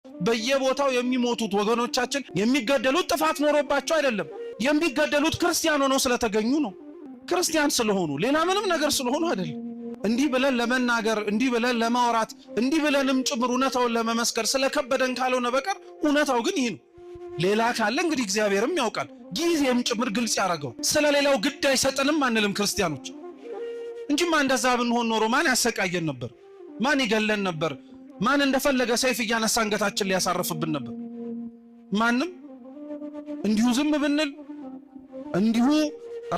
በየቦታው የሚሞቱት ወገኖቻችን የሚገደሉት ጥፋት ኖሮባቸው አይደለም የሚገደሉት ክርስቲያን ሆነው ስለተገኙ ነው ክርስቲያን ስለሆኑ ሌላ ምንም ነገር ስለሆኑ አይደለም እንዲህ ብለን ለመናገር እንዲህ ብለን ለማውራት እንዲህ ብለንም ጭምር እውነታውን ለመመስከር ስለከበደን ካልሆነ በቀር እውነታው ግን ይሄ ነው ሌላ ካለ እንግዲህ እግዚአብሔርም ያውቃል ጊዜም ጭምር ግልጽ ያረጋው ስለሌላው ግድ አይሰጠንም አንልም ክርስቲያኖች እንጂማ እንደዛ ብንሆን ኖሮ ማን ያሰቃየን ነበር ማን ይገለን ነበር ማን እንደፈለገ ሰይፍ ያነሳ አንገታችን ሊያሳርፍብን ነበር ማንንም እንዲሁ ዝም ብንል እንዲሁ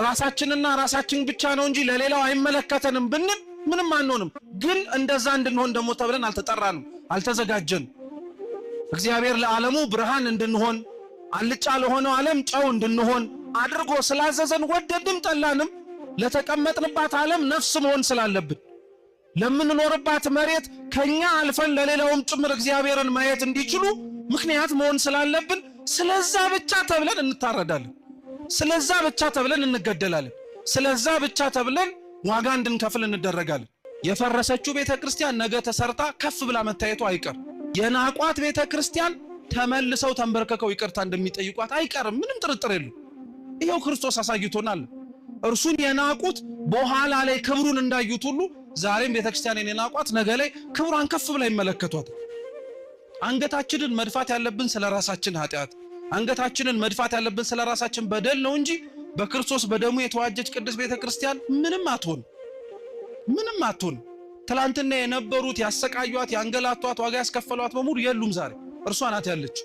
ራሳችንና ራሳችን ብቻ ነው እንጂ ለሌላው አይመለከተንም ብንል ምንም አንሆንም ግን እንደዛ እንድንሆን ደሞ ተብለን አልተጠራንም አልተዘጋጀን እግዚአብሔር ለዓለሙ ብርሃን እንድንሆን አልጫ ለሆነው ዓለም ጨው እንድንሆን አድርጎ ስላዘዘን ወደድም ጠላንም ለተቀመጥንባት ዓለም ነፍስ መሆን ስላለብን ለምንኖርባት መሬት ከኛ አልፈን ለሌላውም ጭምር እግዚአብሔርን ማየት እንዲችሉ ምክንያት መሆን ስላለብን ስለዛ ብቻ ተብለን እንታረዳለን ስለዛ ብቻ ተብለን እንገደላለን ስለዛ ብቻ ተብለን ዋጋ እንድንከፍል እንደረጋለን የፈረሰችው ቤተክርስቲያን ነገ ተሰርታ ከፍ ብላ መታየቱ አይቀር የናቋት ቤተክርስቲያን ተመልሰው ተንበርከከው ይቅርታ እንደሚጠይቋት አይቀርም ምንም ጥርጥር የለም ይሄው ክርስቶስ አሳይቶናል እርሱን የናቁት በኋላ ላይ ክብሩን እንዳዩት ሁሉ ዛሬም ቤተክርስቲያንን የናቋት ነገ ላይ ክብሯን ከፍ ብላ ይመለከቷት አንገታችንን መድፋት ያለብን ስለራሳችን ኃጢያት አንገታችንን መድፋት ያለብን ስለራሳችን በደል ነው እንጂ በክርስቶስ በደሙ የተዋጀች ቅድስት ቤተክርስቲያን ምንም አትሆን ትላንትና የነበሩት ያሰቃዩት ያንገላቷት ዋጋ ያስከፈሏት በሙሉ የሉም ዛሬ እርሷ ናት ያለች